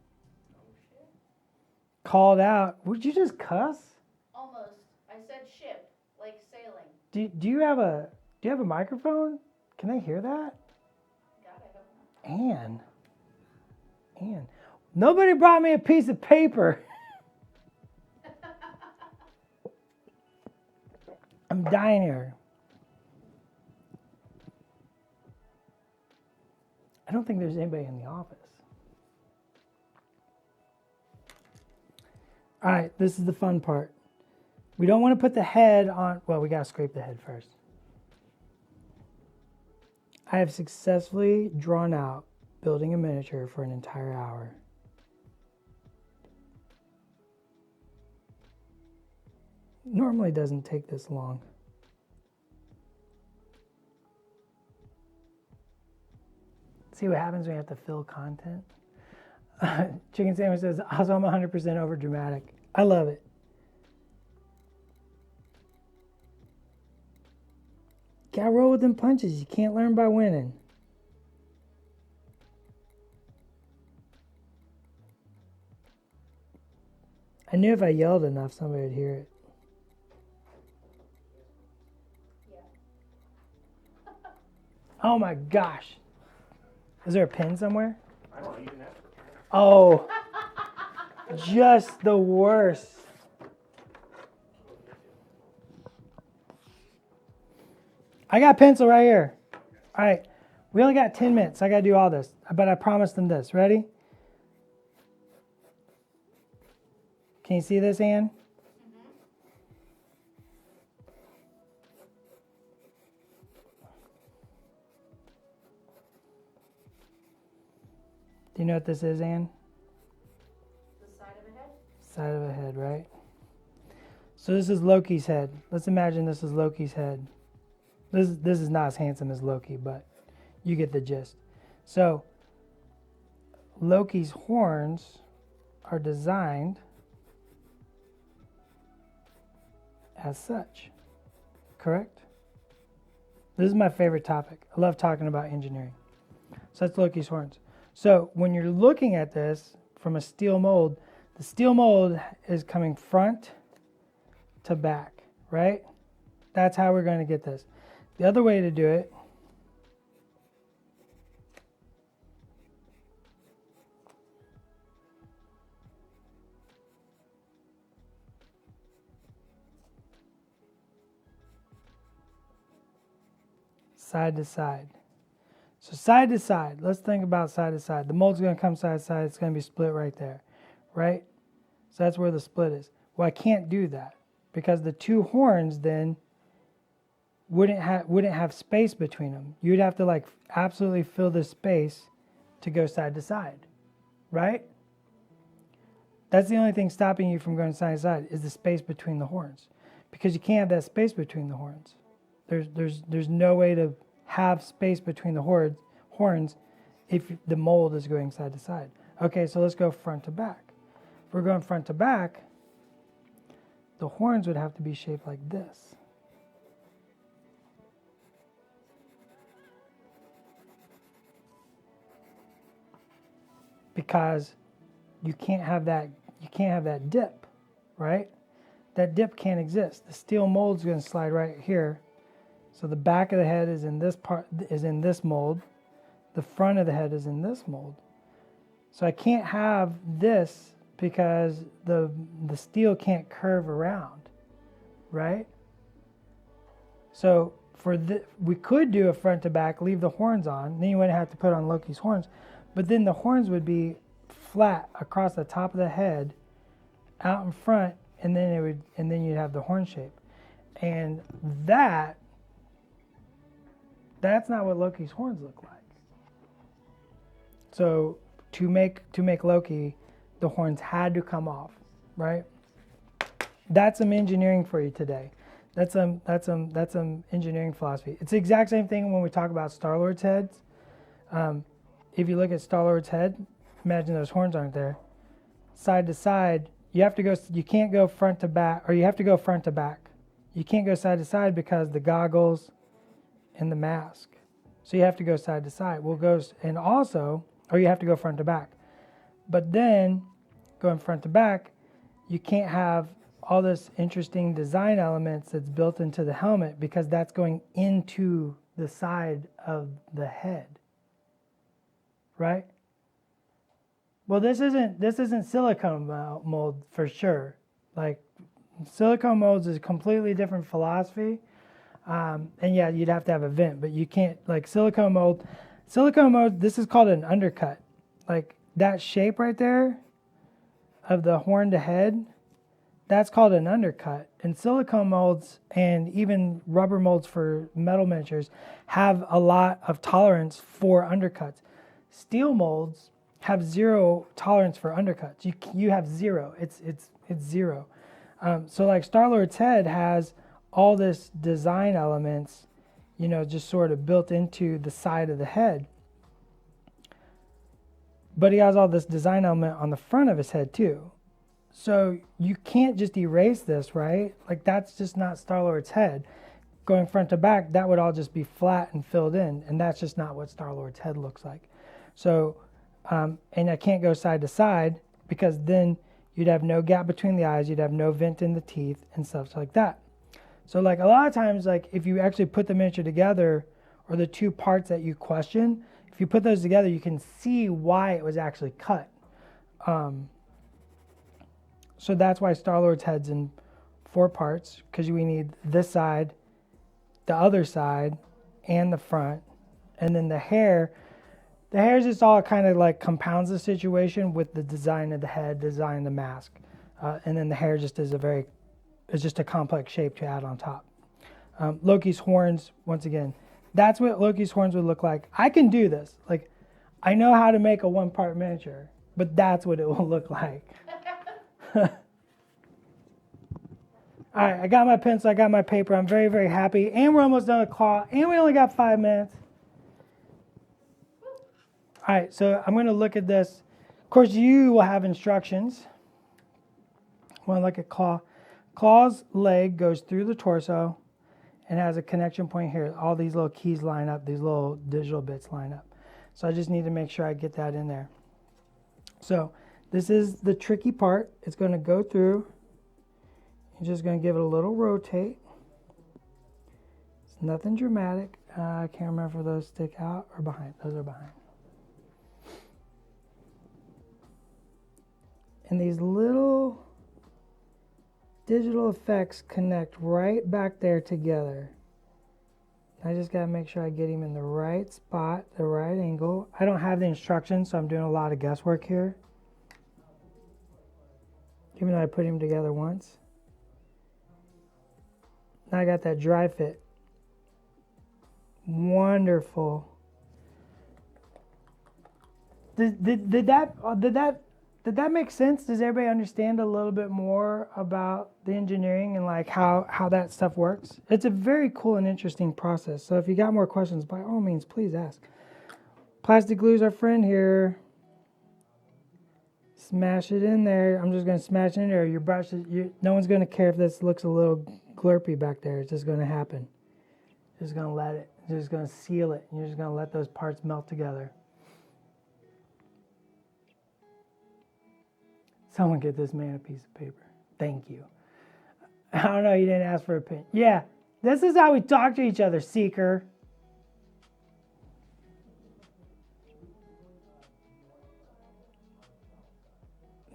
Speaker 1: Called out. Would you just cuss?
Speaker 2: Almost. I said ship, like sailing.
Speaker 1: Do you have a microphone? Can they hear that?
Speaker 2: God, I don't know.
Speaker 1: Anne. Nobody brought me a piece of paper. I'm dying here. I don't think there's anybody in the office. All right, this is the fun part. We don't want to put the head on, well, we got to scrape the head first. I have successfully drawn out building a miniature for an entire hour. Normally doesn't take this long. See what happens when you have to fill content? Chicken Sandwich says, also I'm 100% over dramatic. I love it. Gotta roll with them punches. You can't learn by winning. I knew if I yelled enough, somebody would hear it.
Speaker 2: Yeah.
Speaker 1: Oh my gosh. Is there a pin somewhere?
Speaker 3: I don't know, you can ask for it.
Speaker 1: Oh, just the worst. I got a pencil right here. All right, we only got 10 minutes. I got to do all this, but I promised them this. Ready? Can you see this, Ann? Do you know what this is, Ann?
Speaker 2: The side of a head?
Speaker 1: Side of a head, right? So this is Loki's head. Let's imagine this is Loki's head. This is not as handsome as Loki, but you get the gist. So Loki's horns are designed as such, correct? This is my favorite topic. I love talking about engineering. So that's Loki's horns. So when you're looking at this from a steel mold, the steel mold is coming front to back, right? That's how we're going to get this. The other way to do it side to side. So side to side, let's think about side to side. The mold's going to come side to side. It's going to be split right there, right? So that's where the split is. Well, I can't do that because the two horns then wouldn't have space between them. You'd have to like absolutely fill this space to go side to side, right? That's the only thing stopping you from going side to side is the space between the horns. because you can't have that space between the horns. There's no way to have space between the horns if the mold is going side to side. Okay, so let's go front to back. If we're going front to back, the horns would have to be shaped like this. Because you can't have that dip, right? That dip can't exist. The steel mold's going to slide right here. So the back of the head is in this mold. The front of the head is in this mold. So I can't have this because the steel can't curve around, right? So we could do a front to back, leave the horns on, then you wouldn't have to put on Loki's horns, but then the horns would be flat across the top of the head, out in front, and then you'd have the horn shape, and that's not what Loki's horns look like. So to make Loki, the horns had to come off, right? That's some engineering for you today. That's some engineering philosophy. It's the exact same thing when we talk about Star-Lord's heads. If you look at Star-Lord's head, imagine those horns aren't there. Side to side, you can't go front to back, or you have to go front to back. You can't go side to side because the goggles and the mask. So you have to go side to side. Or you have to go front to back. But then, going front to back, you can't have all this interesting design elements that's built into the helmet because that's going into the side of the head, right? Well, this isn't silicone mold for sure. Like, silicone molds is a completely different philosophy. And yeah, you'd have to have a vent, but you can't, like silicone mold, this is called an undercut. Like that shape right there of the horn to head, that's called an undercut. And silicone molds and even rubber molds for metal miniatures have a lot of tolerance for undercuts. Steel molds have zero tolerance for undercuts. You have zero. It's zero. So like Star-Lord's head has all this design elements, just sort of built into the side of the head. But he has all this design element on the front of his head too. So you can't just erase this, right? Like that's just not Star-Lord's head. Going front to back, that would all just be flat and filled in, and that's just not what Star-Lord's head looks like. So, and I can't go side to side because then you'd have no gap between the eyes, you'd have no vent in the teeth and stuff like that. So like a lot of times, like if you actually put the miniature together or the two parts that you question, if you put those together, you can see why it was actually cut. So that's why Star-Lord's head's in 4 parts, because we need this side, the other side, and the front. And then the hair is just all kind of like compounds the situation with the design of the head, design of the mask. And then the hair just is just a complex shape to add on top. Loki's horns, once again, that's what Loki's horns would look like. I can do this. Like, I know how to make a 1-part miniature, but that's what it will look like. All right, I got my pencil, I got my paper. I'm very, very happy. And we're almost done with Klaw. And we only got 5 minutes. All right, so I'm going to look at this. Of course, you will have instructions. I want to look at Klaw. Klaw's leg goes through the torso and has a connection point here. All these little keys line up, these little digital bits line up. So I just need to make sure I get that in there. So this is the tricky part. It's going to go through. You're just going to give it a little rotate. It's nothing dramatic. I can't remember if those stick out or behind. Those are behind. And these little digital effects connect right back there together. I just got to make sure I get him in the right spot, the right angle. I don't have the instructions, so I'm doing a lot of guesswork here. Even though I put him together once. Now I got that dry fit. Wonderful. Did that Did that make sense? Does everybody understand a little bit more about the engineering and like how that stuff works? It's a very cool and interesting process. So if you got more questions, by all means, please ask. Plastic glue's our friend here. Smash it in there. I'm just going to smash it in there. Your brush, no one's going to care if this looks a little glurpy back there. It's just going to happen. Just going to let it. You're just going to seal it. You're just going to let those parts melt together. Someone get this man a piece of paper. Thank you. I don't know, you didn't ask for a pen. Yeah, this is how we talk to each other, seeker.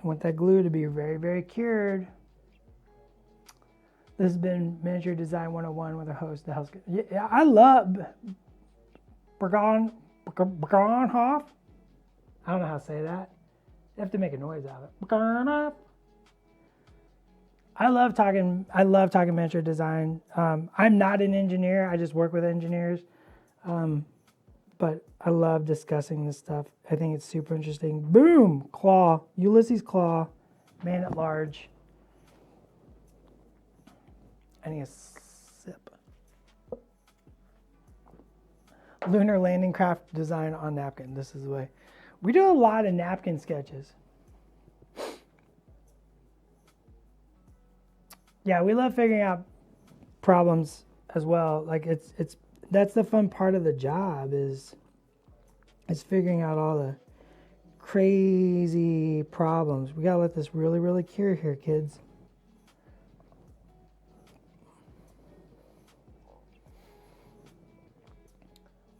Speaker 1: I want that glue to be very, very cured. This has been Miniature Design 101 with our host, the Hellscape. Yeah, I love Bergonhoff. I don't know how to say that. You have to make a noise out of it. Bergonhoff. I love talking miniature design. I'm not an engineer. I just work with engineers. But I love discussing this stuff. I think it's super interesting. Boom! Klaw. Ulysses Klaw. Man at large. I need a sip. Lunar landing craft design on napkin. This is the way. We do a lot of napkin sketches. Yeah, we love figuring out problems as well. Like that's the fun part of the job is figuring out all the crazy problems. We gotta let this really, really cure here, kids.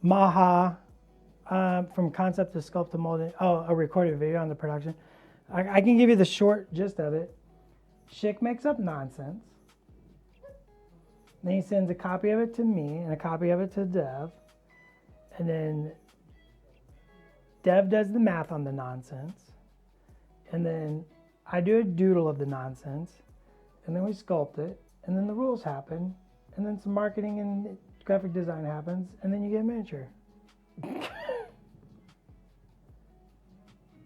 Speaker 1: Maha, from concept to sculpt to molding. Oh, a recorded video on the production. I can give you the short gist of it. Schick makes up nonsense. Then he sends a copy of it to me and a copy of it to Dev. And then Dev does the math on the nonsense. And then I do a doodle of the nonsense. And then we sculpt it. And then the rules happen. And then some marketing and graphic design happens. And then you get a miniature.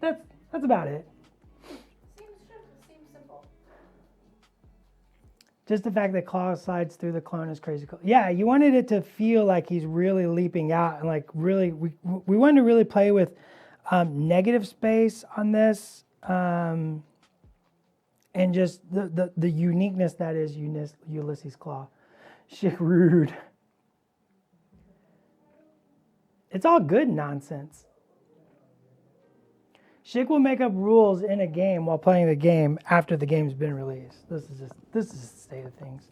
Speaker 1: That's about it.
Speaker 2: Seems simple.
Speaker 1: Just the fact that Klaw slides through the clone is crazy cool. Yeah, you wanted it to feel like he's really leaping out and like really, we wanted to really play with negative space on this and just the uniqueness that is Ulysses Klaw. Shit, rude. It's all good nonsense. Schick will make up rules in a game while playing the game after the game's been released. This is the state of things.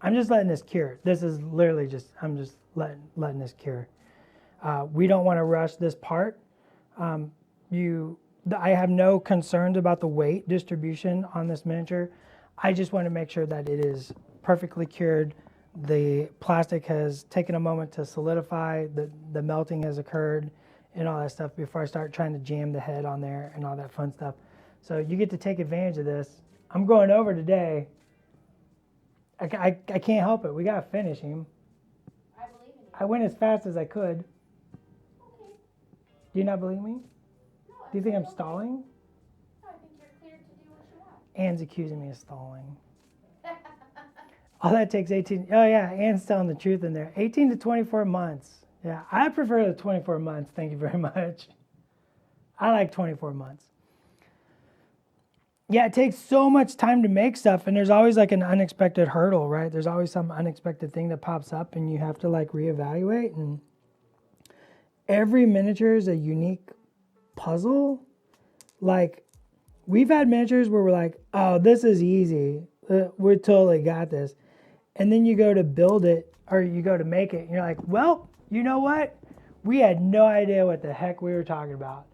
Speaker 1: I'm just letting this cure. This is literally I'm just letting this cure. We don't want to rush this part. I have no concerns about the weight distribution on this miniature. I just want to make sure that it is perfectly cured. The plastic has taken a moment to solidify, the melting has occurred and all that stuff before I start trying to jam the head on there and all that fun stuff. So you get to take advantage of this. I'm going over today. I can't help it. We got to finish him.
Speaker 2: I believe in you.
Speaker 1: I went as fast as I could.
Speaker 2: Okay.
Speaker 1: Do you not believe me?
Speaker 2: No,
Speaker 1: Do you think I'm
Speaker 2: okay.
Speaker 1: stalling?
Speaker 2: No, I think you're cleared to do what you want.
Speaker 1: Anne's accusing me of stalling. All that takes 18. Oh, yeah, Anne's telling the truth in there. 18 to 24 months. Yeah, I prefer the 24 months. Thank you very much. I like 24 months. Yeah, it takes so much time to make stuff, and there's always like an unexpected hurdle, right? There's always some unexpected thing that pops up, and you have to like reevaluate. And every miniature is a unique puzzle. Like, we've had miniatures where we're like, oh, this is easy. We totally got this. And then you go to build it or you go to make it and you're like, well, you know what? We had no idea what the heck we were talking about.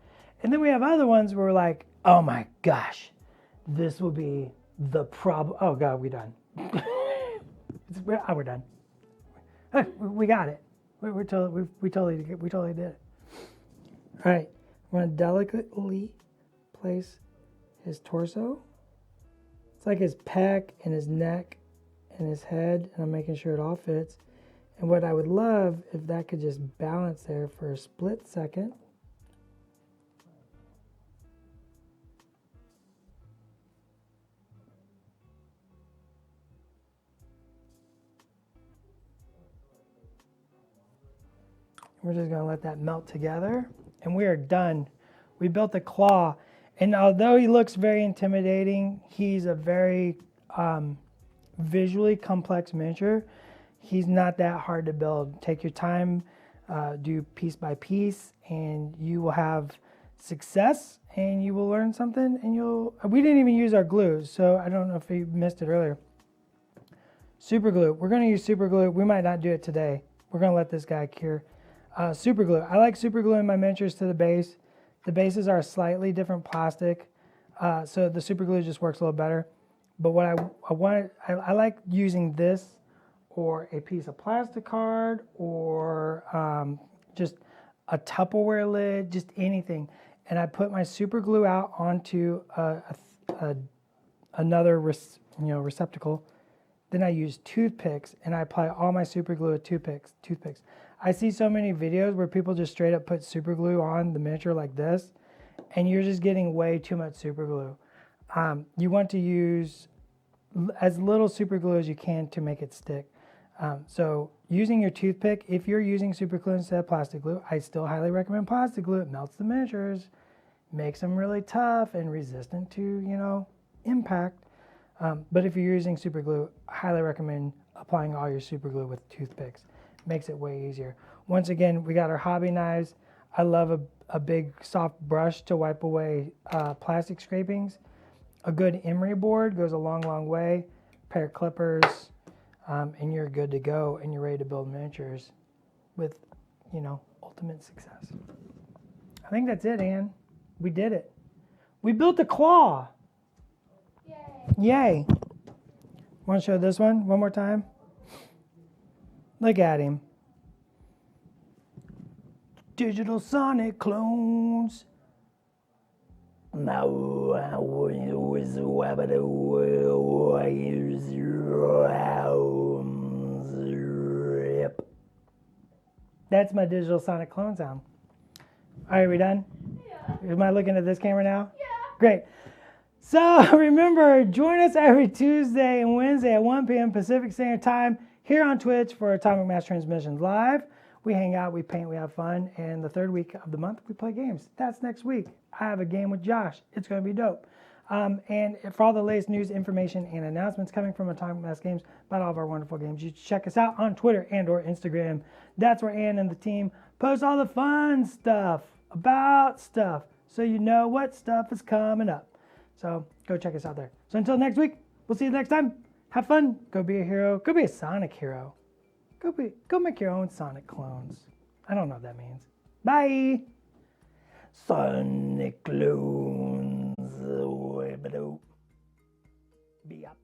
Speaker 1: And then we have other ones where we're like, oh my gosh, this will be the problem. Oh God, we're done. We're done. We got it. We totally did it. All right, I'm gonna delicately place his torso. It's like his pec and his neck and his head, and I'm making sure it all fits. And what I would love if that could just balance there for a split second. We're just gonna let that melt together, and we are done. We built the Klaw, and although he looks very intimidating, he's a very visually complex miniature. He's not that hard to build. Take your time, do piece by piece, and you will have success, and you will learn something, and we didn't even use our glue, so I don't know if you missed it earlier. Super glue. We're going to use super glue. We might not do it today. We're going to let this guy cure. Super glue. I like super glue in my miniatures to the base. The bases are a slightly different plastic, so the super glue just works a little better. But what I like using this or a piece of plastic card or just a Tupperware lid, just anything. And I put my super glue out onto another receptacle. Then I use toothpicks and I apply all my super glue with toothpicks. I see so many videos where people just straight up put super glue on the miniature like this, and you're just getting way too much super glue. You want to use as little super glue as you can to make it stick. So using your toothpick, if you're using super glue instead of plastic glue, I still highly recommend plastic glue. It melts the miniatures, makes them really tough and resistant to, impact. But if you're using super glue, I highly recommend applying all your super glue with toothpicks. Makes it way easier. Once again, we got our hobby knives. I love a big soft brush to wipe away plastic scrapings. A good emery board goes a long, long way. A pair of clippers, and you're good to go, and you're ready to build miniatures with, ultimate success. I think that's it, Ann. We did it. We built a Klaw. Yay. Want to show this one more time? Look at him. Digital Sonic clones. That's my digital Sonic clone sound. All right, we done?
Speaker 2: Yeah.
Speaker 1: Am I looking at this camera now?
Speaker 2: Yeah.
Speaker 1: Great. So remember, join us every Tuesday and Wednesday at 1 p.m. Pacific Standard Time here on Twitch for Atomic Mass Transmissions Live. We hang out, we paint, we have fun, and the third week of the month, we play games. That's next week. I have a game with Josh. It's going to be dope. And for all the latest news, information, and announcements coming from Atomic Mass Games about all of our wonderful games, you check us out on Twitter and or Instagram. That's where Ann and the team post all the fun stuff about stuff, so you know what stuff is coming up. So go check us out there. So until next week, we'll see you next time. Have fun. Go be a hero. Go be a Sonic hero. Go make your own Sonic clones. I don't know what that means. Bye. Sonic clones. Be up.